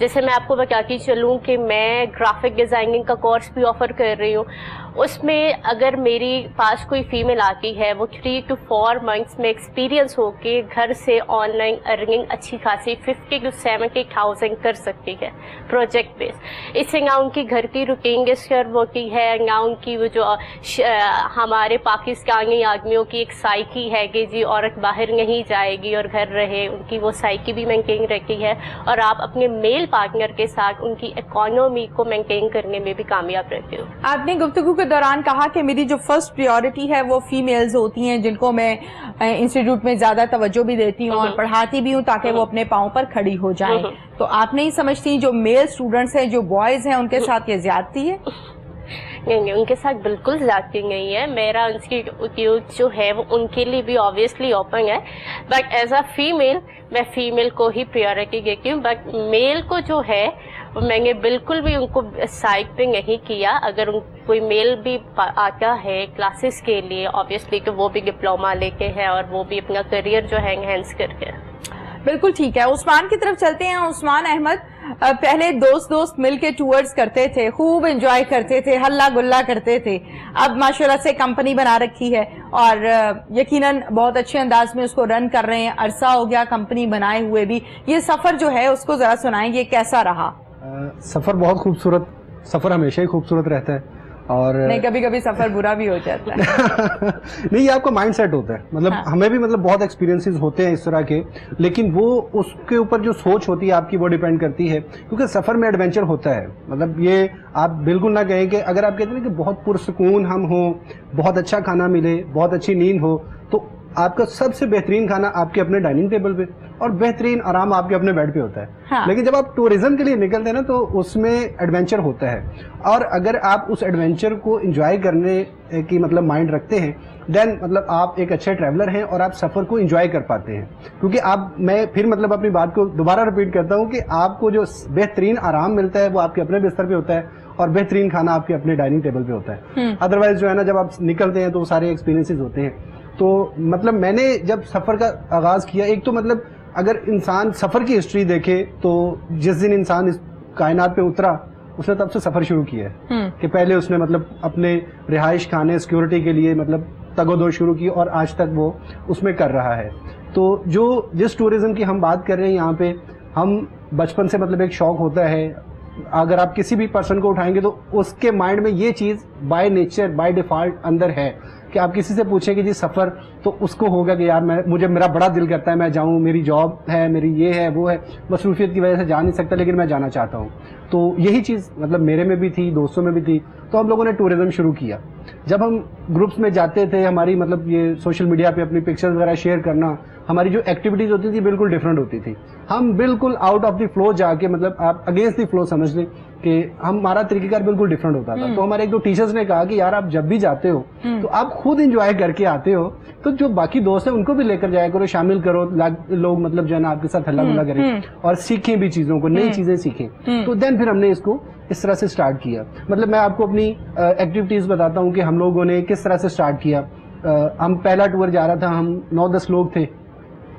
جیسے میں آپ کو بتاتی چلوں کہ میں گرافک ڈیزائننگ کا کورس بھی آفر کر رہی ہوں. اس میں اگر میری پاس کوئی فیمیل آتی ہے وہ 3 to 4 months میں ایکسپیرینس ہو کے گھر سے آن لائن ارننگ اچھی خاصی 50 to 70,000 کر سکتی ہے پروجیکٹ بیس. اس سے نہ ان کی گھر کی روٹین ڈسٹرب ہوتی ہے، نہ ان کی وہ جو ہمارے پاکستانی آدمیوں کی ایک سائیکی ہے کہ جی عورت باہر نہیں جائے گی اور گھر رہے، ان کی وہ سائیکی بھی مینٹین رہتی ہے، اور آپ اپنے میل پارٹنر کے ساتھ ان کی اکانومی کو مینٹین کرنے میں بھی کامیاب رہتے ہو. آپ نے گفتگو کے دوران کہا کہ میری جو فرسٹ پریورٹی ہے وہ فیمیلز ہوتی ہیں، جن کو میں انسٹیٹیوٹ میں زیادہ توجہ بھی دیتی ہوں اور پڑھاتی بھی ہوں تاکہ وہ اپنے پاؤں پر کھڑی ہو جائیں. تو آپ نہیں سمجھتی جو میل اسٹوڈنٹس ہیں، جو بوائز ہیں، ان کے ساتھ یہ زیادتی ہے؟ نہیں، ان کے ساتھ بالکل زیادتی نہیں ہے. میرا انسٹیٹیوٹ جو ہے وہ ان کے لیے بھی آبویسلی اوپن ہے، بٹ ایز اے فیمیل میں فیمیل کو ہی پریورٹی دیتی ہوں. بٹ میل کو جو ہے میں نے بالکل بھی ان کو سائڈ پہ نہیں کیا. اگر کوئی میل بھی آتا ہے کلاسز کے لیے آبویسلی تو وہ بھی ڈپلوما لے کے ہے اور وہ بھی اپنا کریئر جو ہے انہینس کر کے. بالکل ٹھیک ہے. عثمان کی طرف چلتے ہیں. عثمان احمد، پہلے دوست مل کے ٹورز کرتے تھے، خوب انجوائے کرتے تھے، ہلا گلا کرتے تھے. اب ماشاءاللہ سے کمپنی بنا رکھی ہے اور یقیناً بہت اچھے انداز میں اس کو رن کر رہے ہیں. عرصہ ہو گیا کمپنی بنائے ہوئے بھی. یہ سفر جو ہے اس کو ذرا سنائیں، یہ کیسا رہا؟ سفر بہت خوبصورت، سفر ہمیشہ ہی خوبصورت رہتا ہے. اور نہیں، کبھی کبھی سفر برا بھی ہو جاتا ہے. نہیں، یہ آپ کا مائنڈ سیٹ ہوتا ہے. مطلب ہمیں بھی مطلب بہت ایکسپیرینسز ہوتے ہیں اس طرح کے، لیکن وہ اس کے اوپر جو سوچ ہوتی ہے آپ کی وہ ڈیپینڈ کرتی ہے، کیونکہ سفر میں ایڈونچر ہوتا ہے. مطلب یہ آپ بالکل نہ کہیں کہ اگر آپ کہتے ہیں کہ بہت پرسکون ہم ہوں، بہت اچھا کھانا ملے، بہت اچھی نیند ہو، تو آپ کا سب سے بہترین کھانا آپ کے اپنے ڈائننگ ٹیبل پہ اور بہترین آرام آپ کے اپنے بیڈ پہ ہوتا ہے. لیکن جب آپ ٹورزم کے لیے نکلتے ہیں نا تو اس میں ایڈونچر ہوتا ہے، اور اگر آپ اس ایڈونچر کو انجوائے کرنے کی مطلب مائنڈ رکھتے ہیں دین مطلب آپ ایک اچھے ٹریولر ہیں اور آپ سفر کو انجوائے کر پاتے ہیں. کیونکہ میں پھر مطلب اپنی بات کو دوبارہ ریپیٹ کرتا ہوں کہ آپ کو جو بہترین آرام ملتا ہے وہ آپ کے اپنے بستر پہ ہوتا ہے اور بہترین کھانا آپ کے اپنے ڈائننگ ٹیبل پہ ہوتا ہے. ادروائز جو ہے نا جب آپ نکلتے ہیں تو وہ سارے ایکسپیرینسز ہوتے ہیں. تو مطلب میں نے جب سفر کا آغاز کیا، ایک تو مطلب اگر انسان سفر کی ہسٹری دیکھے تو جس دن انسان اس کائنات پہ اترا اس نے تب سے سفر شروع کیا ہے کہ پہلے اس نے مطلب اپنے رہائش کھانے سیکورٹی کے لیے مطلب تگ و دو شروع کی اور آج تک وہ اس میں کر رہا ہے. تو جس ٹورزم کی ہم بات کر رہے ہیں یہاں پہ، ہم بچپن سے مطلب ایک شوق ہوتا ہے. اگر آپ کسی بھی پرسن کو اٹھائیں گے تو اس کے مائنڈ میں یہ چیز بائی نیچر بائی ڈیفالٹ اندر ہے کہ آپ کسی سے پوچھیں کہ جی سفر، تو اس کو ہوگا کہ یار میرا بڑا دل کرتا ہے میں جاؤں، میری جاب ہے، میری یہ ہے وہ ہے، مصروفیت کی وجہ سے جا نہیں سکتا لیکن میں جانا چاہتا ہوں. تو یہی چیز مطلب میرے میں بھی تھی، دوستوں میں بھی تھی. تو ہم لوگوں نے ٹورزم شروع کیا. جب ہم گروپس میں جاتے تھے، ہماری مطلب یہ سوشل میڈیا پہ اپنی پکچرز وغیرہ شیئر کرنا، ہماری جو ایکٹیویٹیز ہوتی تھی بالکل ڈفرینٹ ہوتی تھی. ہم بالکل آؤٹ آف دی فلو جا کے، مطلب آپ اگینسٹ دی فلو سمجھ لیں کہ ہمارا طریقہ کار بالکل ڈفرینٹ ہوتا تھا. تو ہمارے ایک دو ٹیچرز نے کہا کہ یار آپ جب بھی جاتے ہو تو آپ خود انجوائے کر کے آتے ہو، تو جو باقی دوست ہیں ان کو بھی لے کر جایا کرو، شامل کرو، لوگ مطلب جو ہے نا آپ کے ساتھ ہلا گلا کریں اور سیکھیں بھی چیزوں کو، نئی چیزیں سیکھیں. تو دین پھر ہم نے اس کو اس طرح سے سٹارٹ کیا. مطلب میں آپ کو اپنی ایکٹیویٹیز بتاتا ہوں کہ ہم لوگوں نے کس طرح سے سٹارٹ کیا. ہم پہلا ٹور جا رہا تھا، ہم 9-10 لوگ تھے.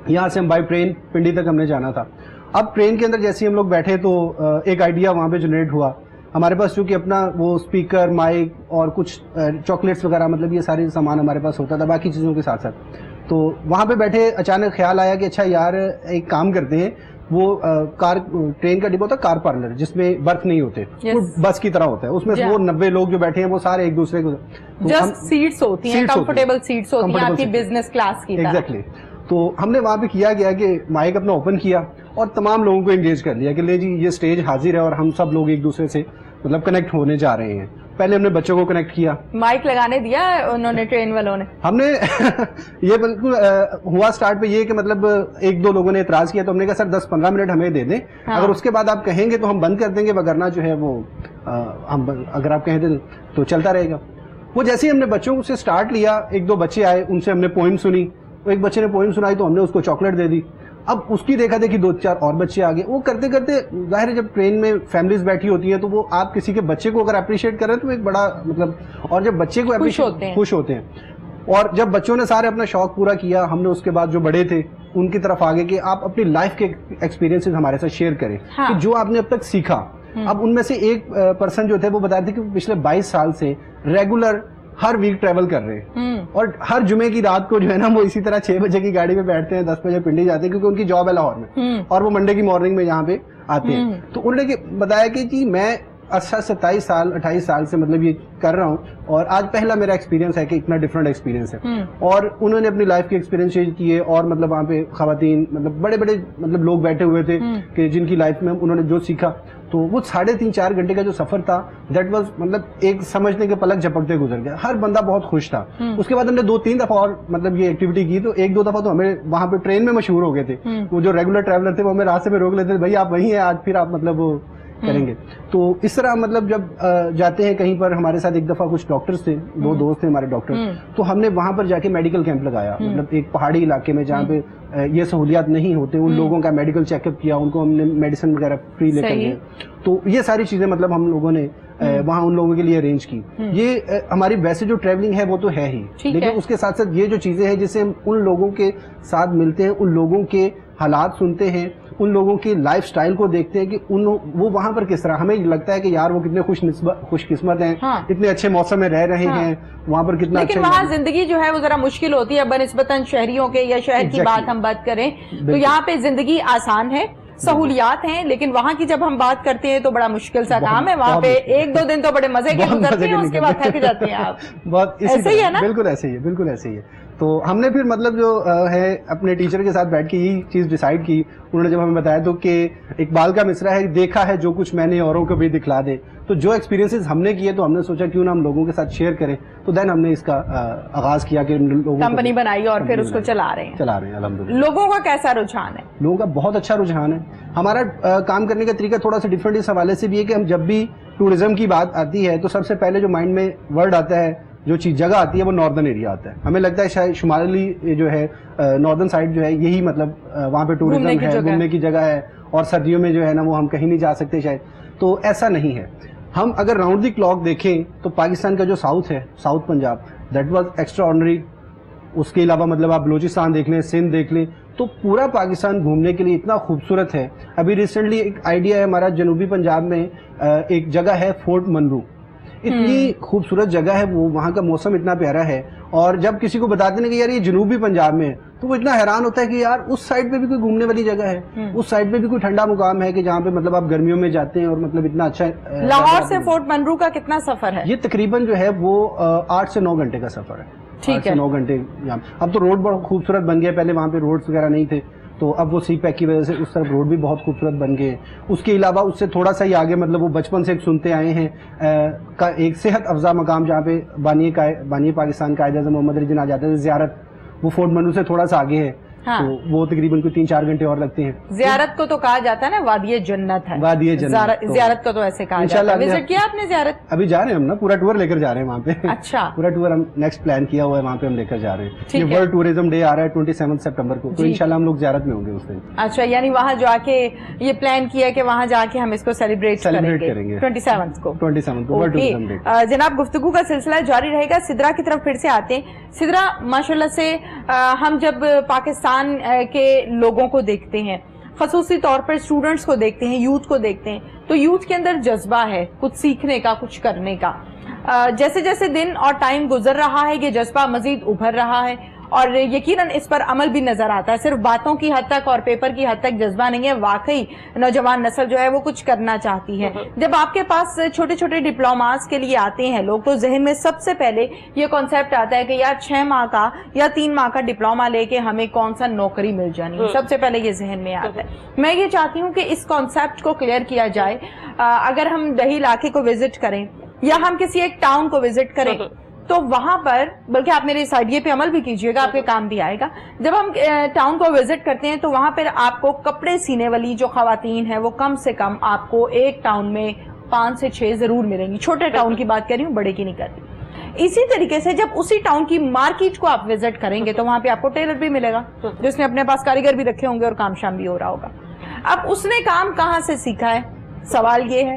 یہاں سے ہم بائی ٹرین پنڈی تک ہم نے جانا تھا. اب ٹرین کے اندر جیسے ہم لوگ بیٹھے تو ایک آئیڈیا وہاں پہ جنریٹ ہوا. ہمارے پاس چونکہ اپنا وہ اسپیکر، مائک اور کچھ چاکلیٹس وغیرہ، مطلب یہ سارے سامان ہمارے پاس ہوتا تھا باقی چیزوں کے ساتھ ساتھ. تو وہاں پہ بیٹھے اچانک خیال آیا کہ اچھا یار ایک کام کرتے ہیں، وہ ٹرین کا ڈبہ ہوتا ہے کار پارلر جس میں برف نہیں ہوتے، وہ بس کی طرح ہوتا ہے. اس میں وہ 90 لوگ جو بیٹھے ہیں وہ سارے ایک دوسرے کو جسٹ سیٹس ہوتی ہیں، کمفرٹیبل سیٹس ہوتی ہیں آپ کی بزنس کلاس کی. ایگزیکٹلی. تو ہم نے وہاں پہ کیا گیا کہ مائک اپنا اوپن کیا اور تمام لوگوں کو انگیج کر لیا کہ لے جی یہ اسٹیج حاضر ہے اور ہم سب لوگ ایک دوسرے سے مطلب کنیکٹ ہونے جا رہے ہیں. پہلے ہم نے بچوں کو کنیکٹ کیا. مائک لگانے دیا انہوں نے ٹرین والوں نے؟ ہم نے یہ بالکل ہوا اسٹارٹ پہ یہ کہ مطلب 1-2 لوگوں نے اعتراض کیا تو ہم نے کہا سر 10-15 منٹ ہمیں دے دیں، اگر اس کے بعد آپ کہیں گے تو ہم بند کر دیں گے، وگرنہ جو ہے وہ اگر آپ کہیں تو چلتا رہے گا. وہ جیسے ہی ہم نے بچوں سے اسٹارٹ لیا، 1-2 بچے آئے، ان سے ہم نے پوئم سنی. ایک بچے نے پوئم سنائی تو ہم نے اس کو چاکلیٹ دے دی. اب اس کی دیکھا دیکھی 2-4 اور بچے آگے. وہ کرتے کرتے ظاہر ہے جب ٹرین میں فیملیز بیٹھی ہوتی ہیں تو وہ آپ کسی کے بچے کو اگر اپریشیٹ کریں تو ایک بڑا مطلب، اور جب بچے کو خوش ہوتے ہیں. اور جب بچوں نے سارے اپنا شوق پورا کیا, ہم نے اس کے بعد جو بڑے تھے ان کی طرف آگے کہ آپ اپنی لائف کے ایکسپیرینسز ہمارے ساتھ شیئر کریں کہ جو آپ نے اب تک سیکھا. اب ان میں سے ایک پرسن جو تھے وہ بتا رہے تھے کہ پچھلے 22 سال سے ریگولر ہر ویک ٹریول کر رہے ہیں, اور ہر جمعے کی رات کو جو ہے نا وہ اسی طرح 6 بجے کی گاڑی میں بیٹھتے ہیں, 10 بجے پنڈی جاتے ہیں کیونکہ ان کی جاب ہے لاہور میں, اور وہ منڈے کی مارننگ میں یہاں پہ آتے ہیں. تو انہوں نے بتایا کہ جی میں 27 سال 28 سال سے مطلب یہ کر رہا ہوں, اور آج پہلا میرا ایکسپیرینس ہے کہ اتنا ڈفرنٹ ایکسپیرینس ہے. اور انہوں نے اپنی لائف کے ایکسپیرینس شیئر کیے, اور مطلب وہاں پہ خواتین مطلب بڑے بڑے مطلب لوگ بیٹھے ہوئے تھے کہ جن کی لائف میں انہوں نے جو سیکھا, تو وہ 3.5-4 گھنٹے کا جو سفر تھا دیٹ واز مطلب ایک سمجھنے کے پلک جھپکتے گزر گیا. ہر بندہ بہت خوش تھا. اس کے بعد ہم نے 2-3 دفعہ اور مطلب یہ ایکٹیویٹی کی, تو 1-2 دفعہ تو ہمیں وہاں پہ ٹرین میں مشہور ہو گئے تھے. وہ جو ریگولر ٹریولر تھے وہ ہمیں راستے میں روک لیتے تھے, بھائی آپ وہیں ہیں آج, پھر آپ مطلب وہ کریں گے. تو اس طرح مطلب جب جاتے ہیں کہیں پر, ہمارے ساتھ ایک دفعہ کچھ ڈاکٹرز تھے, 2 دوست تھے ہمارے ڈاکٹر, تو ہم نے وہاں پر جا کے میڈیکل کیمپ لگایا, مطلب ایک پہاڑی علاقے میں جہاں پہ یہ سہولیات نہیں ہوتے, ان لوگوں کا میڈیکل چیک اپ کیا, ان کو ہم نے میڈیسن وغیرہ فری لے کر گئے. تو یہ ساری چیزیں مطلب ہم لوگوں نے وہاں ان لوگوں کے لیے ارینج کی. یہ ہماری ویسے جو ٹریولنگ ہے وہ تو ہے ہی, لیکن اس کے ساتھ ساتھ یہ جو چیزیں ہیں جس سے ہم ان لوگوں کے ساتھ ملتے ہیں, ان لوگوں کے حالات سنتے ہیں, ان لوگوں کی لائف سٹائل کو دیکھتے ہیں کہ وہ وہاں پر کس طرح, ہمیں لگتا ہے کہ یار وہ کتنے خوش قسمت ہیں, اتنے اچھے موسم میں رہ رہے ہیں وہاں پر, کتنا لیکن وہاں زندگی جو ہے وہ ذرا مشکل ہوتی ہے بنسبتاً شہریوں کے, یا شہر کی بات ہم بات کریں تو یہاں پہ زندگی آسان ہے, سہولیات ہیں, لیکن وہاں کی جب ہم بات کرتے ہیں تو بڑا مشکل سا کام ہے. وہاں پہ 1-2 دن تو بڑے مزے کے گزرتے ہیں, اس کے بعد تھک جاتے ہیں آپ. بہت ایسے ہی ہے نا, بالکل ایسے ہی ہے, بالکل ایسے ہی ہے. تو ہم نے پھر مطلب جو ہے اپنے ٹیچر کے ساتھ بیٹھ کے یہی چیز ڈیسائیڈ کی. انہوں نے جب ہمیں بتایا تو کہ اقبال کا مصرع ہے, دیکھا ہے جو کچھ میں نے اوروں کو بھی دکھلا دے. تو جو ایکسپیرینسز ہم نے کیے تو ہم نے سوچا کیوں نہ ہم لوگوں کے ساتھ شیئر کریں. تو دین ہم نے اس کا آغاز کیا کہ لوگوں کمپنی بنائی اور پھر اس کو چلا رہے ہیں الحمدللہ. لوگوں کا کیسا رجحان ہے؟ لوگوں کا بہت اچھا رجحان ہے. ہمارا کام کرنے کا طریقہ تھوڑا سا ڈفرینٹ اس حوالے سے بھی ہے کہ ہم جب بھی ٹورزم کی بات آتی ہے تو سب سے پہلے جو مائنڈ میں ورڈ آتا ہے, جو چیز جگہ آتی ہے, وہ ناردرن ایریا آتا ہے. ہمیں لگتا ہے شاید شمالی جو ہے ناردرن سائڈ جو ہے یہی مطلب وہاں پہ ٹورزم ہے, گھومنے کی جگہ ہے, اور سردیوں میں جو ہے نا وہ ہم کہیں نہیں جا سکتے شاید. تو ایسا نہیں ہے. ہم اگر راؤنڈ دی کلاک دیکھیں تو پاکستان کا جو ساؤتھ ہے, south Punjab, that was extraordinary. اس کے علاوہ مطلب آپ بلوچستان دیکھ لیں, سندھ دیکھ لیں, تو پورا پاکستان گھومنے کے لیے اتنا خوبصورت ہے. ابھی ریسنٹلی ایک آئیڈیا ہے ہمارا, جنوبی پنجاب میں ایک جگہ ہے فورٹ منرو, اتنی خوبصورت جگہ ہے وہ, وہاں کا موسم اتنا پیارا ہے. اور جب کسی کو بتاتے ہیں کہ یار یہ جنوبی پنجاب میں ہے تو وہ اتنا حیران ہوتا ہے کہ یار اس سائڈ پہ بھی کوئی گھومنے والی جگہ ہے, اس سائڈ پہ بھی کوئی ٹھنڈا مقام ہے کہ جہاں پہ مطلب آپ گرمیوں میں جاتے ہیں اور مطلب اتنا اچھا. لاہور سے فورٹ منرو کا کتنا سفر ہے؟ یہ تقریباً جو ہے وہ 8 سے 9 گھنٹے کا سفر ہے. 8 سے 9 گھنٹے. اب تو روڈ بہت خوبصورت بن گیا, پہلے وہاں پہ روڈز وغیرہ نہیں تھے, تو اب وہ سی پیک کی وجہ سے اس طرف روڈ بھی بہت خوبصورت بن گئے. اس کے علاوہ اس سے تھوڑا سا ہی آگے مطلب وہ بچپن سے ایک سنتے آئے ہیں ایک صحت افزا مقام جہاں پہ بانی پاکستان قائد اعظم محمد علی جناح جاتے تھے زیارت, وہ فورٹ منرو سے تھوڑا سا آگے ہے. تو وہ تقریباً کوئی 3-4 گھنٹے اور لگتے ہیں. زیارت کو تو کہا جاتا ہے نا وادی جنت ہے, وادی جنت. زیارت کو تو ایسے کہا جاتا ہے. وزٹ کیا آپ نے زیارت؟ ابھی جا رہے ہیں ہم نا, پورا ٹور لے کر جا رہے ہیں وہاں پہ. اچھا, پورا ٹور ہم نیکسٹ پلان کیا ہوا ہے, وہاں پہ ہم لے کر جا رہے ہیں. یہ ورلڈ ٹورزم ڈے آ رہا ہے 27 سپٹمبر کو, تو انشاءاللہ ہم لوگ زیارت میں ہوں گے اس دن. اچھا, یعنی وہاں جا کے یہ پلان کیا کہ وہاں جا کے ہم اس کو سیلیبریٹ کریں گے 27 کو. 27 کو ورلڈ ٹورزم ڈے. جناب گفتگو کا سلسلہ جاری رہے گا. سدرا کی طرف پھر سے آتے ہیں. سدرا, ماشاءاللہ سے ہم جب پاکستان کے لوگوں کو دیکھتے ہیں, خصوصی طور پر اسٹوڈنٹس کو دیکھتے ہیں, یوتھ کو دیکھتے ہیں, تو یوتھ کے اندر جذبہ ہے کچھ سیکھنے کا, کچھ کرنے کا. جیسے جیسے دن اور ٹائم گزر رہا ہے یہ جذبہ مزید ابھر رہا ہے, اور یقیناً اس پر عمل بھی نظر آتا ہے. صرف باتوں کی حد تک اور پیپر کی حد تک جذبہ نہیں ہے, واقعی نوجوان نسل جو ہے وہ کچھ کرنا چاہتی ہے. جب آپ کے پاس چھوٹے چھوٹے ڈپلوماز کے لیے آتے ہیں لوگ, تو ذہن میں سب سے پہلے یہ کانسیپٹ آتا ہے کہ یار 6 ماہ کا یا 3 ماہ کا ڈپلوما لے کے ہمیں کون سا نوکری مل جانی ہے, سب سے پہلے یہ ذہن میں آتا ہے. میں یہ چاہتی ہوں کہ اس کانسیپٹ کو کلیئر کیا جائے. اگر ہم دیہی علاقے کو وزٹ کریں یا ہم کسی ایک ٹاؤن کو وزٹ کریں تو وہاں پر, بلکہ آپ میرے اس آئیڈیا پہ عمل بھی کیجئے گا, آپ کے کام بھی آئے گا. جب ہم ٹاؤن کو وزٹ کرتے ہیں تو وہاں پر آپ کو کپڑے سینے والی جو خواتین ہیں وہ کم سے کم آپ کو ایک ٹاؤن میں 5 سے 6 ضرور ملیں گی. چھوٹے ٹاؤن کی بات کر رہی ہوں, بڑے کی نہیں کر رہی. اسی طریقے سے جب اسی ٹاؤن کی مارکیٹ کو آپ وزٹ کریں گے تو وہاں پہ آپ کو ٹیلر بھی ملے گا جس نے اپنے پاس کاریگر بھی رکھے ہوں گے اور کام شام بھی ہو رہا ہوگا. اب اس نے کام کہاں سے سیکھا ہے, سوال یہ ہے.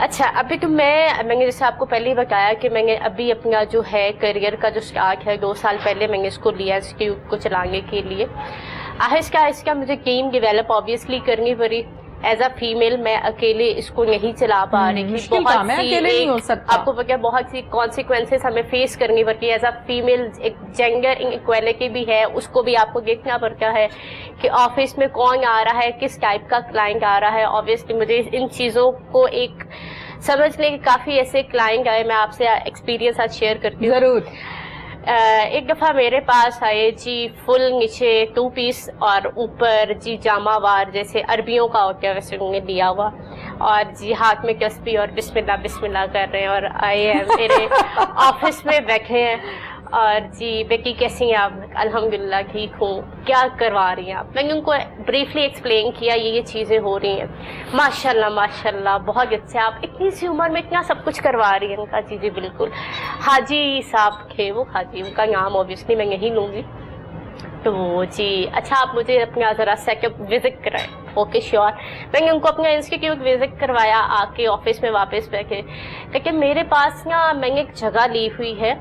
اچھا ابھی تو میں نے جیسے آپ کو پہلے ہی بتایا کہ میں نے ابھی اپنا جو ہے کریئر کا جو اسٹارٹ ہے 2 سال پہلے میں نے اس کو لیا اس کو چلانے کے لیے. آہستہ آہستہ مجھے ٹیم ڈیولپ آبویسلی کرنی پڑی. ایز اے فیمیل میں اکیلے اس کو نہیں چلا پا رہی تھی. آپ کو پتا بہت سی کانسیکوینسز ہمیں فیس کرنی پڑتی ہے. ایز اے فیمیل ایک جینڈر انکویلٹی بھی ہے, اس کو بھی آپ کو دیکھنا پڑتا ہے کہ آفس میں کون آ رہا ہے, کس ٹائپ کا کلائنٹ آ رہا ہے. آبویسلی مجھے ان چیزوں کو ایک سمجھنے کے کافی ایسے کلائنٹ آئے. میں آپ سے ایکسپیرینس آج شیئر کرتی ہوں. ضرور. ایک دفعہ میرے پاس آئے جی فل نیچے 2 پیس اور اوپر جی جامہ وار جیسے عربیوں کا ہوتا ہے ویسے انہوں نے دیا ہوا, اور جی ہاتھ میں تسبیح اور بسم اللہ کر رہے ہیں, اور آئے ہیں میرے آفس میں بیٹھے ہیں, اور جی بیٹی کیسی ہیں آپ؟ الحمدللہ ٹھیک ہوں. کیا کروا رہی ہیں آپ؟ میں نے ان کو بریفلی ایکسپلین کیا یہ چیزیں ہو رہی ہیں. ماشاءاللہ بہت اچھا, آپ اتنی سی عمر میں اتنا سب کچھ کروا رہی ہیں. ان کا جی بالکل. حاجی صاحب تھے وہ, حاجی ان کا نام اوبیسلی میں نہیں لوں گی. تو جی اچھا آپ مجھے اپنا ذرا سیٹ اپ وزٹ کرائیں. Okay sure. میں نے ان کو اپنا انسٹیٹیوٹ وزٹ کروایا, آ کے آفس میں واپس بیٹھے. لیکن میرے پاس نا میں نے ایک جگہ لی ہوئی ہے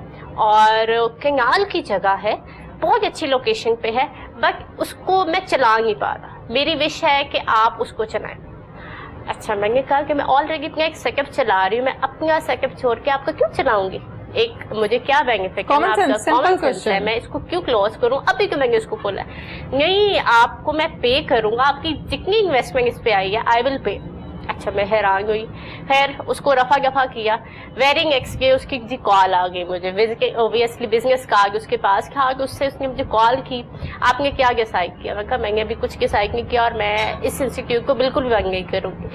اور کنال کی جگہ ہے, بہت اچھی لوکیشن پہ ہے, بٹ اس کو میں چلا نہیں پا رہا. میری وش ہے کہ آپ اس کو چلائیں. اچھا میں نے کہا کہ میں آلریڈی اپنا ایک سیٹ اپ چلا رہی ہوں, میں اپنا سیٹ اپ چھوڑ کے آپ کا کیوں چلاؤں گی؟ ایک مجھے کیا بینیفٹ ہے, کامن سینس ہے, میں اس کو کیوں کلوز کروں؟ ابھی تو میں نے اس کو کھولا ہے. نہیں آپ کو میں پے کروں گا, آپ کی جتنی انویسٹمنٹ اس پہ آئی ہے آئی ول پے. اچھا میں حیران ہوئی. خیر اس کو رفع دفع کیا. ویری نیکسٹ ڈے اس کی جی کال آ گئی مجھے, اوبیسلی بزنس کارڈ اس کے پاس تھا, تو اس سے اس نے مجھے کال کی. آپ نے کیا ڈیسائڈ کیا؟ میں کہا میں نے ابھی کچھ ڈیسائڈ نہیں کیا اور میں اس انسٹیٹیوٹ کو بالکل بھی نہیں کروں گی.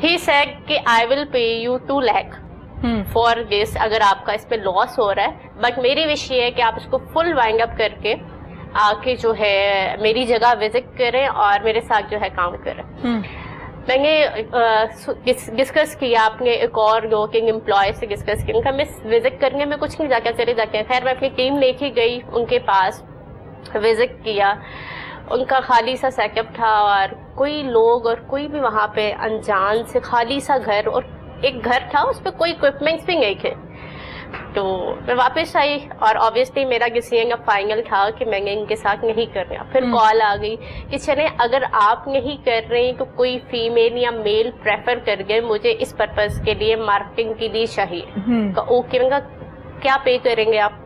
ہی سیڈ کہ آئی ول پے یو 2 lakh فار دس اگر آپ کا اس پہ لاس ہو رہا ہے, بٹ میری وش یہ ہے کہ آپ اس کو فل وائنڈ اپ کر کے آ کے جو ہے میری جگہ وزٹ کریں اور میرے ساتھ جو ہے کام کریں. میں نے ڈسکس کیا اپنے ایک اور ورکنگ امپلائی سے ڈسکس کیا. ان کا میں وزٹ کرنے میں کچھ نہیں جا کے چلے جاتے ہیں. خیر میں اپنی ٹیم لے کے گئی ان کے پاس, وزٹ کیا. ان کا خالی سا سیٹ اپ تھا اور کوئی لوگ اور کوئی بھی وہاں پہ انجان سے خالی سا گھر, اور ایک گھر تھا اس پہ کوئی اکوپمنٹس بھی نہیں تھے. تو میں واپس آئی اور آبویسلی میرا ڈیسیژن اب فائنل تھا کہ میں نے ان کے ساتھ نہیں کرنا. پھر کال آ گئی کہ چلیں اگر آپ نہیں کر رہے تو کوئی فیمیل یا میل پریفر کر گئے, مجھے اس پرپز کے لیے مارکیٹنگ کے لیے چاہیے. اوکے میں کہا کیا پے کریں گے آپ؟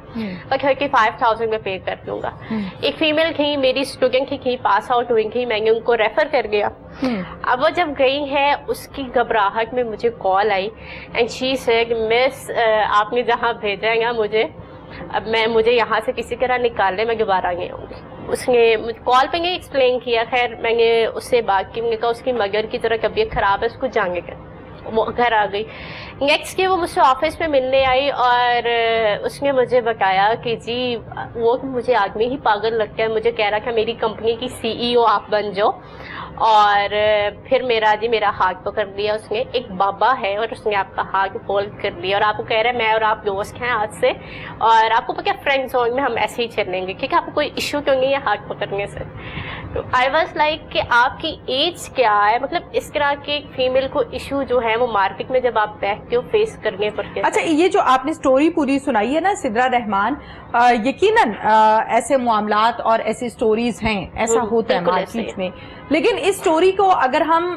35,000 میں پے کر دوں گا. ایک فیمیل تھی میری اسٹوڈنٹ تھی, پاس آؤٹ ہوئی تھی, میں نے ان کو ریفر کر گیا. اب وہ جب گئی ہے اس کی گھبراہٹ میں مجھے کال آئی اینڈ شی سیڈ مس آپ نے جہاں بھیجا ہے مجھے, اب مجھے یہاں سے کسی طرح نکالنے میں دوبارہ نہیں آؤں گی. اس نے کال پہ نہیں ایکسپلین کیا. خیر میں نے اس سے بات کی, میں نے کہا اس کی مگر کی طرح طبیعت خراب ہے, اس کو جانے کا. وہ گھر آ گئی. نیکسٹ ڈے وہ مجھ سے آفس میں ملنے آئی اور اس نے مجھے بتایا کہ جی وہ مجھے آدمی ہی پاگل لگتا ہے, مجھے کہہ رہا تھا میری کمپنی کی CEO آپ بن جاؤ. اور پھر میرا ہاتھ پکڑ لیا اس نے. ایک بابا ہے اور اس نے آپ کا ہاتھ ہولڈ کر لیا اور آپ کو کہہ رہا ہے میں اور آپ دوست ہیں آج سے, اور آپ کو پتہ فرینڈ زون میں ہم ایسے ہی چلیں گے کیونکہ آپ کو کوئی ایشو کیوں نہیں ہے ہاتھ پکڑنے سے. تو آئی واز لائک کہ آپ کی ایج کیا ہے, مطلب اس طرح کے فیمیل کو ایشو جو ہے وہ مارکیٹ میں جب آپ بیٹھتے ہو فیس کرنے پڑتے ہیں. اچھا یہ جو آپ نے سٹوری پوری سنائی ہے نا سدرا رحمان, یقیناً ایسے معاملات اور ایسی سٹوریز ہیں, ایسا ہوتا ہے مارکیٹ میں, لیکن اس سٹوری کو اگر ہم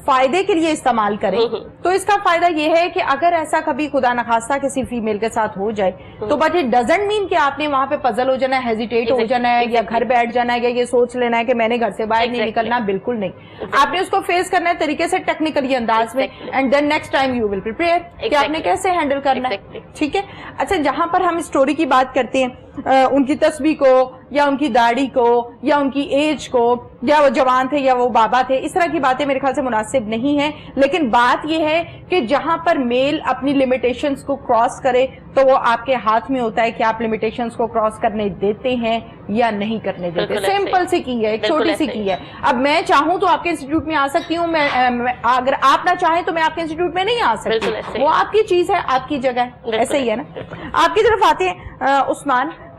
فائدے کے لیے استعمال کریں تو اس کا فائدہ یہ ہے کہ اگر ایسا کبھی خدا نخواستہ کسی فیمیل کے ساتھ ہو جائے تو بٹ اٹ ڈزنٹ مین کہ آپ نے وہاں پہ پزل ہو جانا ہے, ہیزیٹیٹ ہو جانا ہے یا گھر بیٹھ جانا ہے یا یہ سوچ لینا ہے کہ میں نے گھر سے باہر نہیں نکلنا. بالکل نہیں, آپ نے اس کو فیس کرنا ہے طریقے سے, ٹیکنیکلی انداز میں, and then next time you will prepare کہ آپ نے کیسے ہینڈل کرنا ہے. ٹھیک ہے. اچھا جہاں پر ہم اسٹوری کی بات کرتے ہیں, ان کی تسبیح کو یا ان کی داڑھی کو یا ان کی ایج کو, یا وہ جوان تھے یا وہ بابا تھے, اس طرح کی باتیں میرے خیال سے مناسب نہیں ہیں. لیکن بات یہ ہے کہ جہاں پر میل اپنی لمیٹیشنز کو کراس کرے تو وہ آپ کے ہاتھ میں ہوتا ہے کہ آپ لمیٹیشنز کو کراس کرنے دیتے ہیں یا نہیں کرنے دیتے. سمپل سی کی ہے, ایک چھوٹی سی کی ہے. اب میں چاہوں تو آپ کے انسٹیٹیوٹ میں آ سکتی ہوں, اگر آپ نہ چاہیں تو میں آپ کے انسٹیٹیوٹ میں نہیں آ سکتی, وہ آپ کی چیز ہے, آپ کی جگہ ہے, ایسے ہی ہے نا. آپ کی طرف آتے ہیں عثمان.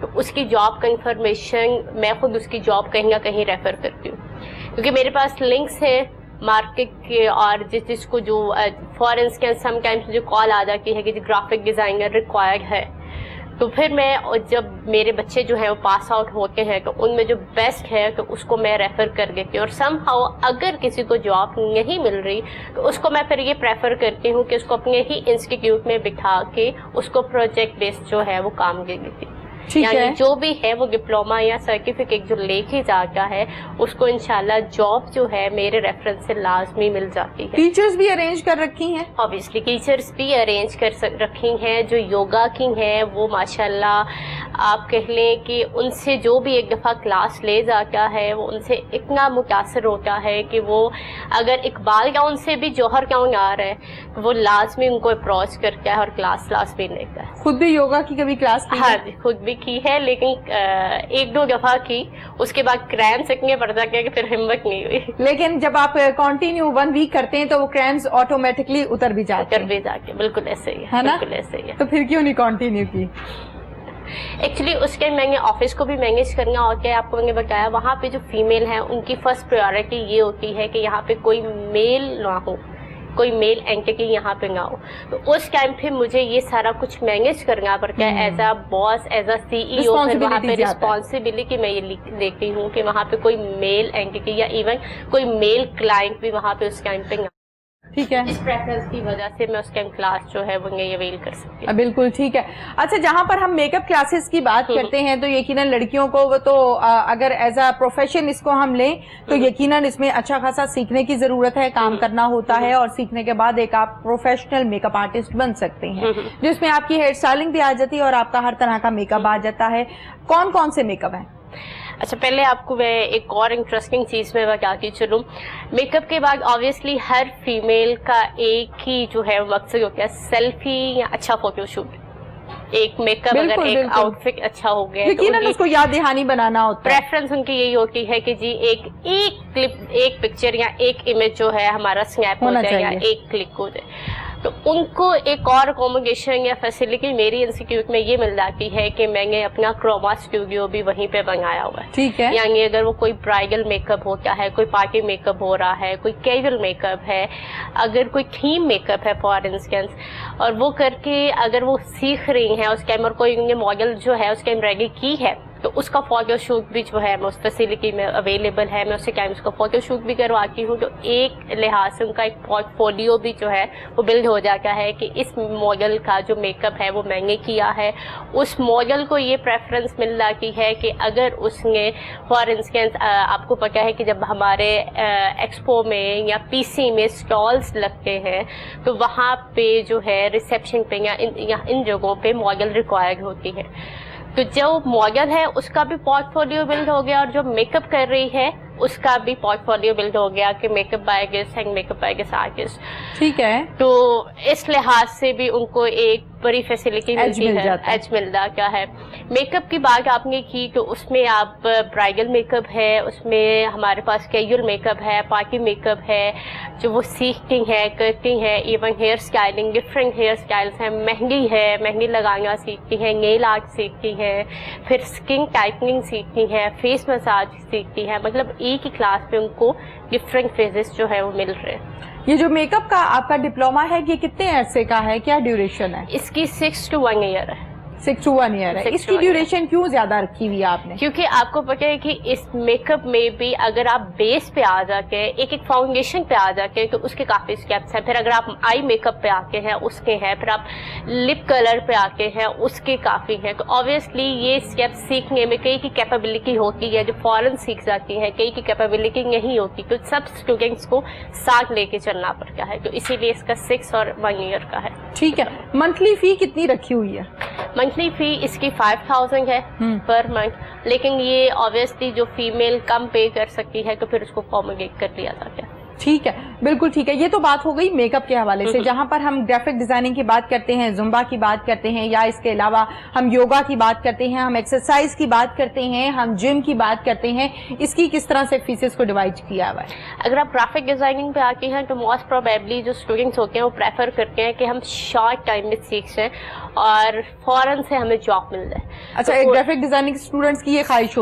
تو اس کی جاب کنفرمیشن میں خود اس کی جاب کہیں نہ کہیں ریفر کرتی ہوں، کیونکہ میرے پاس لنکس ہیں مارکیٹ کے، اور جس کو جو فار انسٹنس سم ٹائمس جو کال آ جاتی ہے کہ گرافک ڈیزائنر ریکوائرڈ ہے، تو پھر میں جب میرے بچے جو ہیں وہ پاس آؤٹ ہوتے ہیں تو ان میں جو بیسٹ ہے تو اس کو میں ریفر کر دیتی ہوں، اور سم ہاؤ اگر کسی کو جاب نہیں مل رہی تو اس کو میں پھر یہ پریفر کرتی ہوں کہ اس کو اپنے ہی انسٹیٹیوٹ میں بٹھا کے اس کو پروجیکٹ بیس جو ہے وہ کام دے دیتی ہوں، یعنی جو بھی ہے وہ ڈپلوما یا سرٹیفکیٹ جو لے کے جاتا ہے اس کو انشاءاللہ جاب جو ہے میرے ریفرنس سے لازمی مل جاتی ہے۔ ٹیچرز بھی ارینج کر رکھی ہیں؟ اوبیسلی ٹیچرز بھی ارینج کر رکھی ہیں، جو یوگا کی ہیں وہ ماشاءاللہ آپ کہہ لیں کہ ان سے جو بھی ایک دفعہ کلاس لے جاتا ہے وہ ان سے اتنا متاثر ہوتا ہے کہ وہ اگر اقبال ٹاؤن سے بھی جوہر ٹاؤن آ رہا ہے وہ لازمی ان کو اپروچ کرتا ہے اور کلاس لازمی لیتا ہے۔ خود بھی یوگا کی کبھی کلاس کی؟ ہاں جی، خود بھی کی ہے، لیکن ایک دو دفعہ کی، اس کے بعد کریمس اتنے پڑ جاتے ہیں کہ پھر ہمت نہیں ہوئی۔ لیکن جب آپ کنٹینیو 1 ویک کرتے ہیں تو وہ کریمس آٹومیٹکلی اتر بھی جاتے ہیں؟ اتر بھی جاتے ہیں، بالکل ایسے ہی ہے نا؟ بالکل ایسے ہی ہے۔ تو پھر کیوں نہیں کنٹینیو کی؟ ایکچولی اس کے میں نے آفس کو بھی مینیج کرنا ہوتا ہے، آپ کو میں نے بتایا وہاں پہ جو فیمیل ہیں ان کی فرسٹ پریورٹی یہ ہوتی ہے کہ یہاں پہ کوئی میل نہ ہو، کوئی میل اینٹی یہاں پہ نہ ہو، تو اس ٹائم پہ مجھے یہ سارا کچھ مینیج کرنا پڑتا ہے as a boss, as a سی ای او۔ وہاں پہ رسپانسبلٹی میں یہ دیکھتی ہوں کہ وہاں پہ کوئی میل اینٹی یا ایون کوئی میل کلائنٹ بھی وہاں پہ اس ٹائم پہ نہ، ٹھیک ہے، اس پریفرنس کی وجہ سے میں اس ٹائم کلاس جو ہے وہ نہیں اویل کر سکتی۔ بالکل ٹھیک ہے۔ اچھا، جہاں پر ہم میک اپ کلاسز کی بات کرتے ہیں تو یقیناً لڑکیوں کو وہ تو اگر ایز اے پروفیشن اس کو ہم لیں تو یقیناً اس میں اچھا خاصا سیکھنے کی ضرورت ہے، کام کرنا ہوتا ہے، اور سیکھنے کے بعد ایک آپ پروفیشنل میک اپ آرٹسٹ بن سکتے ہیں جس میں آپ کی ہیئر اسٹائلنگ بھی آ جاتی ہے اور آپ کا ہر طرح کا میک اپ آ جاتا ہے۔ کون کون سے میک اپ ہیں؟ اچھا، پہلے آپ کو میں ایک اور انٹرسٹنگ چیز میں بتاتی چلوں، میک اپ کے بعد آبویسلی ہر فیمیل کا ایک ہی جو ہے مقصد ہوتا ہے سیلفی یا اچھا فوٹو شوٹ۔ ایک میک اپ اگر ایک آؤٹ فٹ اچھا ہو گیا یقیناً اس کو یاد دہانی بنانا ہوتا ہے، پریفرنس ان کی یہی ہوتی ہے کہ جی ایک کلپ، ایک پکچر یا ایک امیج جو ہے ہمارا سنیپ ہو جائے یا ایک کلک ہو جائے، تو ان کو ایک اور اکوموڈیشن یا فیسلٹی میری انسٹیٹیوٹ میں یہ مل جاتی ہے کہ میں نے اپنا کروما اسٹوڈیو بھی وہیں پہ بنایا ہوا ہے۔ ٹھیک ہے، یعنی اگر وہ کوئی برائڈل میک اپ ہوتا ہے، کوئی پارٹی میک اپ ہو رہا ہے، کوئی کیجول میک اپ ہے، اگر کوئی تھیم میک اپ ہے فار انسٹنس، اور وہ کر کے اگر وہ سیکھ رہی ہیں اس ٹائم اور کوئی ماڈل جو ہے اس ٹائم ریڈی کی ہے تو اس کا فوٹو شوٹ بھی جو ہے میں اس فیسلٹی میں اویلیبل ہے، میں اسی ٹائم اس کا فوٹو شوٹ بھی کرواتی ہوں، تو ایک لحاظ سے ان کا ایک پورٹ فولیو بھی جو ہے وہ بلڈ ہو جاتا ہے کہ اس ماڈل کا جو میک اپ ہے وہ میں نے کیا ہے۔ اس ماڈل کو یہ پریفرنس مل جاتی ہے کہ اگر اس نے فار انسٹنس آپ کو پتہ ہے کہ جب ہمارے ایکسپو میں یا پی سی میں اسٹالس لگتے ہیں تو وہاں پہ جو ہے ریسیپشن پہ یا ان جگہوں پہ ماڈل ریکوائرڈ ہوتی ہے، تو جو ماڈل ہے اس کا بھی پورٹ فولیو بلڈ ہو گیا اور جو میک اپ کر رہی ہے اس کا بھی پورٹ فولیو بلڈ ہو گیا کہ make up by guest and make up by guest artist. ٹھیک ہے، تو اس لحاظ سے بھی ان کو ایک بڑی فیسلٹی ملتی ہے، ایج مل جاتا ہے۔ میک اپ کی بات آپ نے کی تو اس میں آپ برائڈل میک اپ ہے، اس میں ہمارے پاس کیجول میک اپ ہے، پارٹی میک اپ ہے جو وہ سیکھتی ہیں کرتی ہیں، even hair styling, different hair styles ہیں، مہندی ہے، مہندی لگانا سیکھتی ہیں، نیل آرٹ سیکھتی ہیں، پھر اسکن ٹائٹننگ سیکھتی ہیں، فیس مساج سیکھتی ہیں، مطلب ایک ہی کلاس پہ ان کو ڈفرینٹ فیزز جو ہے وہ مل رہے ہیں۔ یہ جو میک اپ کا آپ کا ڈپلوما ہے یہ کتنے عرصے کا ہے، کیا ڈیوریشن ہے؟ اس کی 6 to 1 year ہے۔ 6 to 1 year ہے۔ اس کی ڈیوریشن کیوں زیادہ رکھی ہوئی ہے آپ نے؟ کیونکہ آپ کو پتہ ہے کہ اس میک اپ میں بھی اگر آپ بیس پہ آ جاتے ہیں، ایک فاؤنڈیشن پہ آ جاتے ہیں تو اس کے کافی اسٹیپس ہیں، پھر اگر آپ آئی میک اپ پہ آتے ہیں اس کے ہیں، پھر آپ لپ کلر پہ آتے ہیں اس کے کافی ہیں، تو آبویسلی یہ اسٹیپ سیکھنے میں کئی کی کیپیبلٹی ہوتی ہے جو فوراً سیکھ جاتی ہے، کئی کی کیپیبلٹی نہیں ہوتی، تو سب اسٹوڈنٹس کو ساتھ لے کے چلنا پڑتا ہے، تو اسی لیے اس کا 6 اور 1 year کا ہے۔ ٹھیک ہے، منتھلی فی کتنی رکھی ہوئی ہے؟ منتھلی فی اس کی 5000 ہے پر منتھ، لیکن یہ آبویسلی جو فیمیل کم پے کر سکتی ہے تو پھر اس کو اکوموڈیٹ کر لیا جاتا ہے۔ ٹھیک ہے, بالکل ٹھیک ہے. یہ تو بات ہو گئی میک اپ کے حوالے سے, جہاں پر ہم گرافک ڈیزائننگ کی بات کرتے ہیں, زمبا کی بات کرتے ہیں, یا اس کے علاوہ ہم یوگا کی بات کرتے ہیں, ہم ایکسرسائز کی بات کرتے ہیں, ہم جم کی بات کرتے ہیں, اس کی کس طرح سے فیسز کو ڈیوائڈ کیا ہوا ہے؟ اگر آپ گرافک ڈیزائننگ پہ آتے ہیں تو موسٹ پروبیبلی جو اسٹوڈنٹس ہوتے ہیں وہ پریفر کرتے ہیں کہ ہم شارٹ ٹائم میں سیکھ جائیں اور فوراً سے ہمیں جاب مل جائے. اچھا, گرافک ڈیزائننگ اسٹوڈنٹس کی یہ خواہش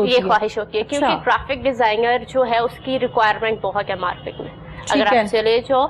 ہوتی ہے کیونکہ گرافک ڈیزائنر جو ہے اس کی ریکوائرمنٹ بہت ہے مارکیٹ میں. اگر آپ چلے جو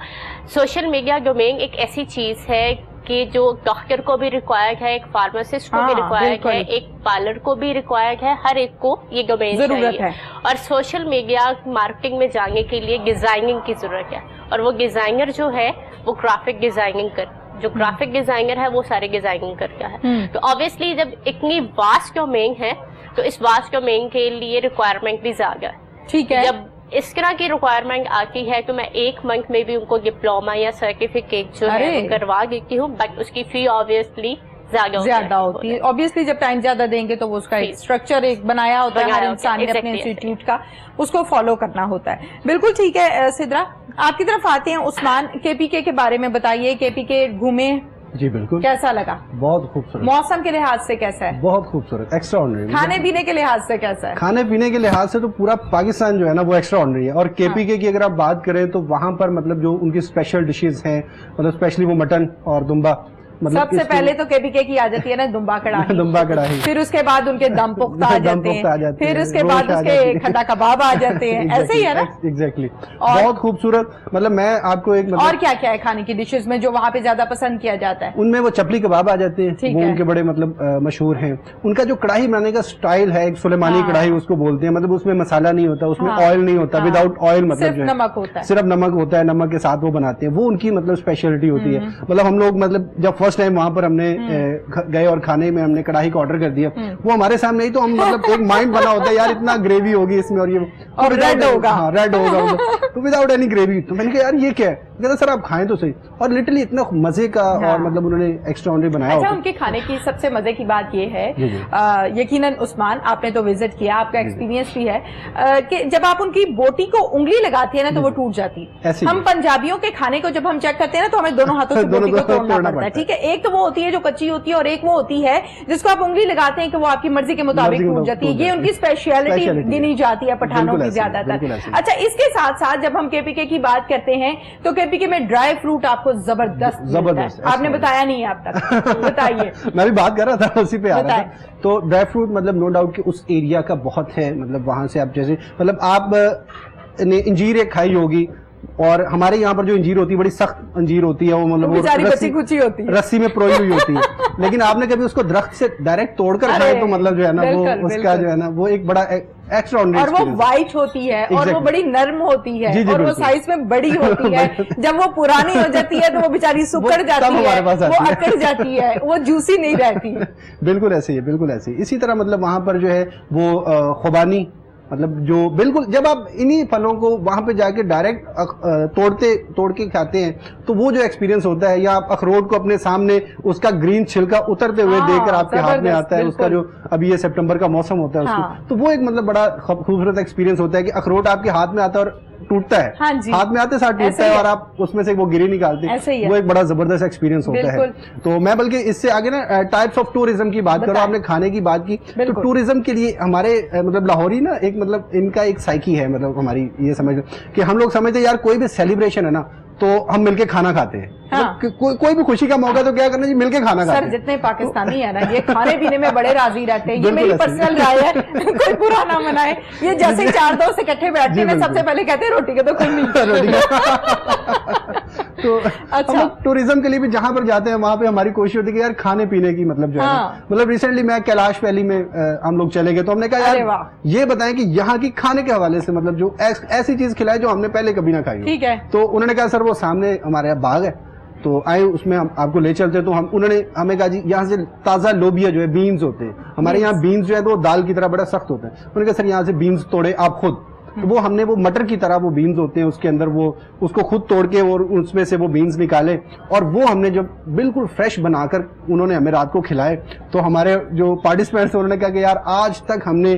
سوشل میڈیا ڈومین ایک ایسی چیز ہے کہ جو ڈاکٹر کو بھی ریکوائرڈ ہے, ایک فارماسسٹ کو بھی ریکوائرڈ ہے, ایک پارلر کو بھی ریکوائرڈ ہے, ہر ایک کو یہ ڈومین ضرورت ہے. اور سوشل میڈیا مارکیٹنگ میں جانے کے لیے ڈیزائننگ کی ضرورت ہے, اور وہ ڈیزائنر جو ہے وہ گرافک ڈیزائننگ جو گرافک ڈیزائنر ہے وہ سارے ڈیزائننگ کرتا ہے. تو آبویسلی جب اتنی واسٹ ڈومین ہے تو اس واسٹ ڈومین کے لیے ریکوائرمنٹ بھی زیادہ ہے. ٹھیک ہے, جب اس طرح کی ریکوائرمنٹ آتی ہے تو میں 1 منتھ میں بھی ان کو ڈپلوما یا سرٹیفکیٹ جو ہے کروا دیتی ہوں, بٹ اس کی فی آبویسلی زیادہ ہوتی ہے. آبویسلی جب ٹائم زیادہ دیں گے تو وہ اس کا ایک اسٹرکچر ایک بنایا ہوتا ہے ہر انسان نے اپنے انسٹیٹیوٹ کا, اس کو فالو کرنا ہوتا ہے. بالکل ٹھیک ہے. سدرا, آپ کی طرف آتے ہیں. عثمان, کے پی کے بارے میں بتائیے. کے پی کے گھومے؟ جی بالکل. کیسا لگا؟ بہت خوبصورت. موسم کے لحاظ سے کیسا ہے؟ بہت خوبصورت, ایکسٹرا آرڈنری. کھانے پینے کے لحاظ سے کیسا ہے؟ کھانے پینے کے لحاظ سے تو پورا پاکستان جو ہے نا وہ ایکسٹرا آرڈنری ہے. اور کے پی کے کی اگر آپ بات کریں تو وہاں پر مطلب جو ان کی اسپیشل ڈشز ہیں, مطلب اسپیشلی وہ مٹن اور دمبا. سب سے پہلے تو کے پی کے کی آ جاتی ہے نا دمبا کڑاہی. دمبا کڑاہی. پھر اس کے بعد ان کے دم پختہ آ جاتے ہیں, پھر اس کے بعد اس کے کھٹا کباب آ جاتے ہیں. ایسے ہی ہے نا. ایگزیکٹلی, بہت خوبصورت. مطلب میں آپ کو ایک اور کیا کیا ہے کھانے کی ڈشز میں جو وہاں پہ زیادہ پسند کیا جاتا ہے؟ ان میں وہ چپلی کباب آ جاتے ہیں, وہ ان کے بڑے مطلب مشہور ہیں. ان کا جو کڑاہی بنانے کا سٹائل ہے, ایک سلیمانی کڑاہی اس کو بولتے ہیں. مطلب اس میں مسالہ نہیں ہوتا, اس میں آئل نہیں ہوتا, ود آؤٹ آئل. مطلب جو نمک ہوتا ہے, صرف نمک ہوتا ہے, نمک کے ساتھ وہ بناتے ہیں. وہ ان کی مطلب اسپیشلٹی ہوتی ہے. مطلب ہم لوگ مطلب جب فرسٹ ٹائم وہاں پر ہم نے گئے اور کھانے میں ہم نے کڑاہی کا آرڈر کر دیا, وہ ہمارے سامنے ہی تو ہم مطلب ایک مائنڈ بنا ہوتا ہے یار اتنا گریوی ہوگی اس میں, اور یہ ریڈ ہوگا, ریڈ ہوگا تو وداؤٹ اینی گریوی. تو میں نے کہا یار یہ کیا ہے, کہتا سر آپ کھائیں تو صحیح. اور لٹرلی اتنا مزے کا, اور مطلب انہوں نے ایکسٹرا آرڈنری بنایا. اچھا, ان کے کھانے کی سب سے مزے کی بات یہ ہے, یقیناً عثمان آپ نے تو وزٹ کیا, آپ کا ایکسپیرینس بھی ہے, کہ جب آپ ان کی بوٹی کو انگلی لگاتے ہیں نا تو وہ ٹوٹ جاتی ہے. ہم پنجابیوں کے کھانے کو جب ہم چیک کرتے ہیں نا تو ہمیں دونوں ہاتھوں سے بوٹی کو توڑنا پڑتا ہے. ٹھیک ہے, ایک تو وہ ہوتی ہے جو کچی ہوتی ہے, اور ایک وہ ہوتی ہے جس کو آپ انگلی لگاتے ہیں کہ وہ آپ کی مرضی کے مطابق ٹوٹ جاتی ہے. یہ ان کی اسپیشلٹی گنی جاتی ہے پٹھانوں کی زیادہ تر. اچھا, اس کے ساتھ ساتھ جب ہم کے پی کے کی بات کرتے ہیں تو کے پی کے میں ڈرائی فروٹ آپ کو زبردست آپ نے بتایا نہیں ہے اب تک, بتائیے. میں بھی بات کر رہا تھا, اسی پہ آ رہا تھا. تو ڈرائی فروٹ مطلب نو ڈاؤٹ کہ اس ایریا کا بہت ہے. مطلب وہاں سے آپ جیسے مطلب آپ نے انجیر ایک کھائی ہوگی, اور ہمارے یہاں پر جو انجیر ہوتی ہے بڑی سخت انجیر ہوتی ہے, وہ مطلب رسی میں پروئی ہوئی ہوتی ہے. لیکن آپ نے کبھی اس کو درخت سے ڈائریکٹ توڑ کر کھائے تو مطلب جو ہے نا وہ اس کا جو ہے نا وہ ایک بڑا ایکسٹرا آرڈنری, اور وہ وائٹ ہوتی ہے, اور وہ بڑی نرم ہوتی ہے, اور وہ سائز میں بڑی ہوتی ہے. جب وہ پرانی ہو جاتی ہے تو وہ بیچاری سکڑ جاتی ہے, وہ اکڑ جاتی ہے, وہ جوسی نہیں رہتی. بالکل ایسے ہی, بالکل ایسے ہی. اسی طرح مطلب وہاں پر جو ہے وہ خوبانی, مطلب جو بالکل جب آپ انہی پھلوں کو وہاں پہ جا کے ڈائریکٹ توڑ کے کھاتے ہیں تو وہ جو ایکسپیرینس ہوتا ہے, یا آپ اخروٹ کو اپنے سامنے اس کا گرین چھلکا اترتے ہوئے دیکھ کر آپ کے ہاتھ میں آتا ہے, اس کا جو ابھی یہ سپٹمبر کا موسم ہوتا ہے اس کو, تو وہ ایک مطلب بڑا خوبصورت ایکسپیرینس ہوتا ہے کہ اخروٹ آپ کے ہاتھ میں آتا ہے اور ٹوٹتا ہے, ہاتھ میں آتے ساتھ ٹوٹتا ہے, اور آپ اس میں سے وہ گری نکالتے ہیں. وہ ایک بڑا زبردست ایکسپیرینس ہوتا ہے. تو میں بلکہ اس سے آگے نا ٹائپس آف ٹورزم کی بات کروں, آپ نے کھانے کی بات کی, تو ٹورزم کے لیے ہمارے مطلب لاہوری نا ایک مطلب ان کا ایک سائیکی ہے, مطلب ہماری یہ سمجھ کہ ہم لوگ سمجھتے ہیں یار کوئی بھی سیلیبریشن ہے نا تو ہم مل کے کھانا کھاتے ہیں. کوئی بھی خوشی کا موقع تو کیا کرنا جی, مل کے کھانا کھاتے ہیں. سر جتنے پاکستانی ہیں نا یہ کھانے پینے میں بڑے راضی رہتے ہیں, یہ میری پرسنل رائے ہے, کوئی برا نہ منائے. یہ جیسے 4 دوست اکٹھے بیٹھتے ہیں سب سے پہلے کہتے ہیں روٹی کا تو کوئی نہیں. تو ہم لوگ ٹورزم کے لیے بھی جہاں پر جاتے ہیں وہاں پہ ہماری کوشش ہوتی ہے کہ یار کھانے پینے کی مطلب جو ہے مطلب ریسنٹلی میں کیلاش ویلی میں ہم لوگ چلے گئے, تو ہم نے کہا یار یہ بتائیں کہ یہاں کی کھانے کے حوالے سے مطلب جو ایسی چیز کھلائے جو ہم نے پہلے کبھی نہ کھائی. ٹھیک ہے, تو انہوں نے کہا سر وہ سامنے ہمارے یہاں باغ ہے, تو آئے اس میں ہم آپ کو لے چلتے. تو انہوں نے ہمیں کہا جی یہاں سے تازہ لوبیا جو ہے, بینز ہوتے ہیں ہمارے یہاں, بینز جو ہے تو وہ دال کی طرح بڑا سخت ہوتا ہے. انہوں نے کہا سر یہاں سے بینز توڑے آپ خود. تو وہ ہم نے وہ مٹر کی طرح وہ بینز ہوتے ہیں اس کے اندر, وہ اس کو خود توڑ کے اور اس میں سے وہ بینز نکالے, اور وہ ہم نے جب بالکل فریش بنا کر انہوں نے ہمیں رات کو کھلائے. تو ہمارے جو پارٹیسپینٹس انہوں نے کہا کہ یار آج تک ہم نے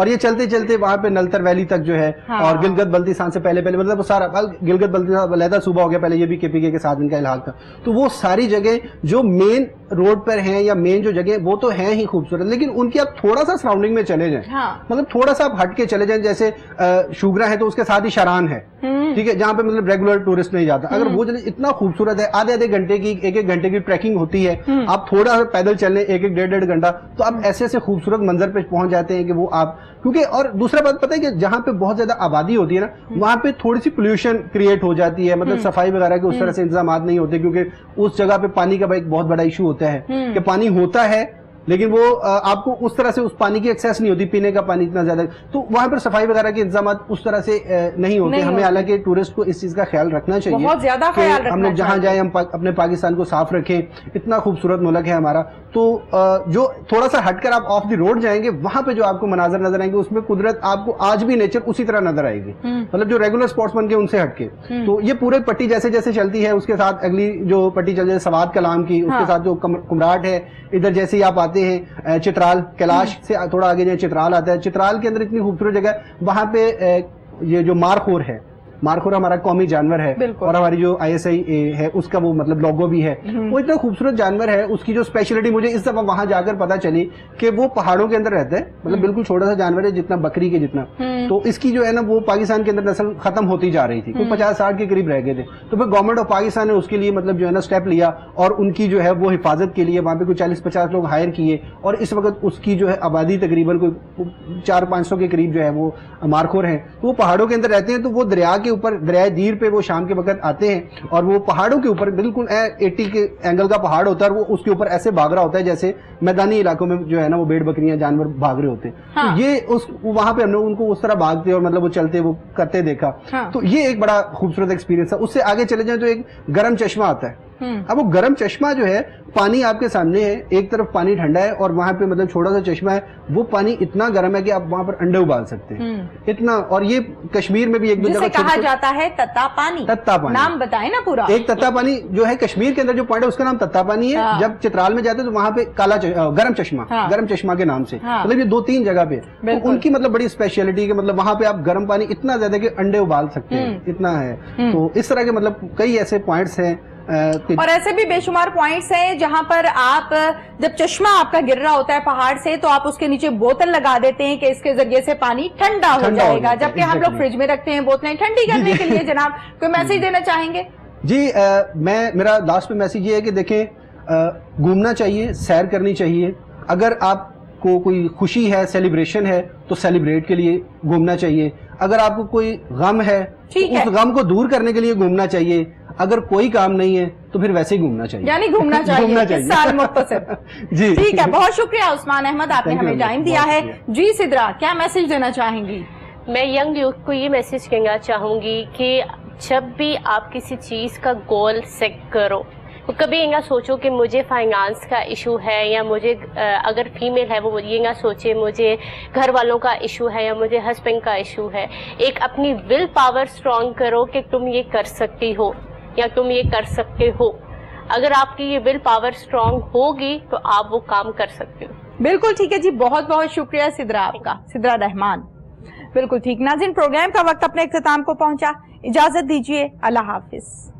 اور یہ چلتے چلتے وہاں پہ نلتر ویلی تک جو ہے اور گلگت بلتستان سے پہلے مطلب وہ سارا گلگت بلتستان علیحدہ صوبہ ہو گیا پہلے، یہ بھی KPK کے ساتھ ان کا الحاق تھا. تو وہ ساری جگہ جو مین روڈ پر ہیں یا مین جو جگہ وہ تو ہیں ہی خوبصورت، لیکن ان کی آپ تھوڑا سا سراؤنڈنگ میں چلے جائیں، مطلب تھوڑا سا آپ ہٹ کے چلے جائیں، جیسے شوگرا ہے تو اس کے ساتھ ہی شاران ہے، ٹھیک ہے، جہاں پہ مطلب ریگولر ٹورسٹ نہیں جاتا. اگر وہ اتنا خوبصورت ہے، آدھے گھنٹے کی ایک گھنٹے کی ٹریکنگ ہوتی ہے، آپ تھوڑا سا پیدل چلیں 1-1.5 گھنٹہ، تو آپ ایسے ایسے خوبصورت منظر پہ پہنچ جاتے ہیں کہ وہ آپ کیونکہ. اور دوسرا بات پتہ ہے کہ جہاں پہ بہت زیادہ آبادی ہوتی ہے نا، وہاں پہ تھوڑی سی پولوشن کریٹ ہو جاتی ہے، مطلب صفائی وغیرہ کے اس طرح سے انتظامات نہیں ہوتے، کیونکہ اس جگہ پہ پانی کا ایک بہت بڑا ایشو ہوتا ہے کہ پانی ہوتا ہے لیکن وہ آپ کو اس طرح سے اس پانی کی ایکسیس نہیں ہوتی، پینے کا پانی اتنا زیادہ، تو وہاں پر صفائی وغیرہ کے انتظامات اس طرح سے نہیں ہوتے. ہمیں حالانکہ ٹورسٹ کو اس چیز کا خیال رکھنا چاہیے، بہت زیادہ خیال رکھنا چاہیے. ہم لوگ جہاں جائیں ہم اپنے پاکستان کو صاف رکھیں، اتنا خوبصورت ملک ہے ہمارا. تو جو تھوڑا سا ہٹ کر آپ آف دی روڈ جائیں گے، وہاں پہ جو آپ کو مناظر نظر آئیں گے، اس میں قدرت آپ کو آج بھی نیچر اسی طرح نظر آئے گی، مطلب جو ریگولر اسپاٹس بن کے ان سے ہٹ کے. تو یہ پورے پٹی جیسے جیسے چلتی ہے، اس کے ساتھ اگلی جو پٹی چل جائے سوات کلام کی، اس کے ساتھ جو کمراٹ ہے، ادھر جیسے ہی آپ آتے ہیں چترال، کیلاش سے تھوڑا آگے جائیں چترال آتا ہے. چترال کے اندر اتنی خوبصورت جگہ ہے، وہاں پہ یہ جو مارخور ہے، مارخور ہمارا قومی جانور ہے اور ہماری جو ISI ہے اس کا وہ مطلب لوگو بھی ہے. وہ اتنا خوبصورت جانور ہے، اس کی جو اسپیشلٹی مجھے اس دفعہ وہاں جا کر پتا چلی کہ وہ پہاڑوں کے اندر رہتا ہے، مطلب بالکل چھوٹا سا جانور ہے جتنا بکری کے جتنا. تو اس کی جو ہے نا وہ پاکستان کے اندر نسل ختم ہوتی جا رہی تھی، کوئی 50-60 کے قریب رہ گئے تھے. تو پھر گورنمنٹ آف پاکستان نے اس کے لیے مطلب جو ہے نا اسٹیپ لیا اور ان کی جو ہے وہ حفاظت کے لیے وہاں پہ کوئی 40-50 لوگ ہائر کیے، اور اس وقت اس کی جو ہے آبادی تقریباً کوئی 400-500 کے قریب جو ہے وہ مارخور ہیں. وہ پہاڑوں کے اندر رہتے ہیں، تو وہ دریا کے اوپر، دریائے دیر پہ وہ شام کے وقت آتے ہیں اور وہ پہاڑوں کے اوپر بالکل 80 کے اینگل کا پہاڑ ہوتا ہے، اور وہ اس کے اوپر ایسے بھاگ رہا ہوتا ہے جیسے میدانی علاقوں میں جو ہے نا وہ بھیڑ بکریاں جانور بھاگ رہے ہوتے ہیں. تو یہ وہاں پہ ہم نے ان کو اس طرح بھاگتے اور مطلب وہ چلتے وہ کرتے دیکھا. تو یہ ایک بڑا خوبصورت ایکسپیرینس تھا. اس سے آگے چلے جائیں تو ایک گرم چشمہ آتا ہے. اب وہ گرم چشمہ جو ہے، پانی آپ کے سامنے ہے، ایک طرف پانی ٹھنڈا ہے اور وہاں پہ مطلب چھوٹا سا چشمہ ہے، وہ پانی اتنا گرم ہے کہ آپ وہاں پر انڈے ابال سکتے ہیں اتنا. اور یہ کشمیر میں بھی ایک دو جگہ کہا جاتا ہے تتا پانی. تتا پانی نام بتائیں نا پورا. ایک تتا پانی جو ہے کشمیر کے اندر جو پوائنٹ ہے اس کا نام تتا پانی ہے. جب چترال میں جاتے تو وہاں پہ گرم چشمہ کے نام سے، مطلب یہ 2-3 جگہ پہ ان کی مطلب بڑی اسپیشلٹی کہ مطلب وہاں پہ آپ گرم پانی اتنا زیادہ کہ انڈے ابال سکتے ہیں، اتنا ہے. تو اس طرح کے مطلب کئی ایسے پوائنٹس ہیں، اور ایسے بھی بے شمار پوائنٹس ہیں جہاں پر آپ جب چشمہ آپ کا گر رہا ہوتا ہے پہاڑ سے تو آپ اس کے نیچے بوتل لگا دیتے ہیں کہ اس کے ذریعے سے پانی ٹھنڈا ہو جائے گا، جبکہ ہم لوگ فریج میں رکھتے ہیں بوتلیں ٹھنڈی کرنے کے لیے. جناب کوئی میسج دینا چاہیں گے؟ جی میرا لاسٹ پہ میسج یہ ہے کہ دیکھیں، گھومنا چاہیے، سیر کرنی چاہیے. اگر آپ کو کوئی خوشی ہے، سیلیبریشن ہے تو سیلیبریٹ کے لیے گھومنا چاہیے. اگر آپ کو کوئی غم ہے تو اس غم کو دور کرنے کے لیے گھومنا چاہیے. اگر کوئی کام نہیں ہے تو پھر ویسے ہی گھومنا چاہیے، یعنی گھومنا چاہیے اس سال مختصر. جی ٹھیک ہے، بہت شکریہ عثمان احمد، آپ نے ہمیں ٹائم دیا ہے. جی سدرا، کیا میسج دینا چاہیں گی؟ میں ینگ یوتھ کو یہ میسج کہنا چاہوں گی کہ جب بھی آپ کسی چیز کا گول سیٹ کرو، کبھی یہ نہ سوچو کہ مجھے فائنانس کا ایشو ہے، یا مجھے اگر فیمیل ہے وہ یہ نہ سوچے مجھے گھر والوں کا ایشو ہے یا مجھے ہسبینڈ کا ایشو ہے. ایک اپنی ول پاور اسٹرانگ کرو کہ تم یہ کر سکتی ہو یا تم یہ کر سکتے ہو. اگر آپ کی یہ ول پاور اسٹرانگ ہوگی تو آپ وہ کام کر سکتے ہو. بالکل ٹھیک ہے جی، بہت بہت شکریہ سدرا آپ کا، سدرا رحمان. بالکل ٹھیک. ناظرین، پروگرام کا وقت اپنے اختتام کو پہنچا، اجازت دیجیے، اللہ حافظ.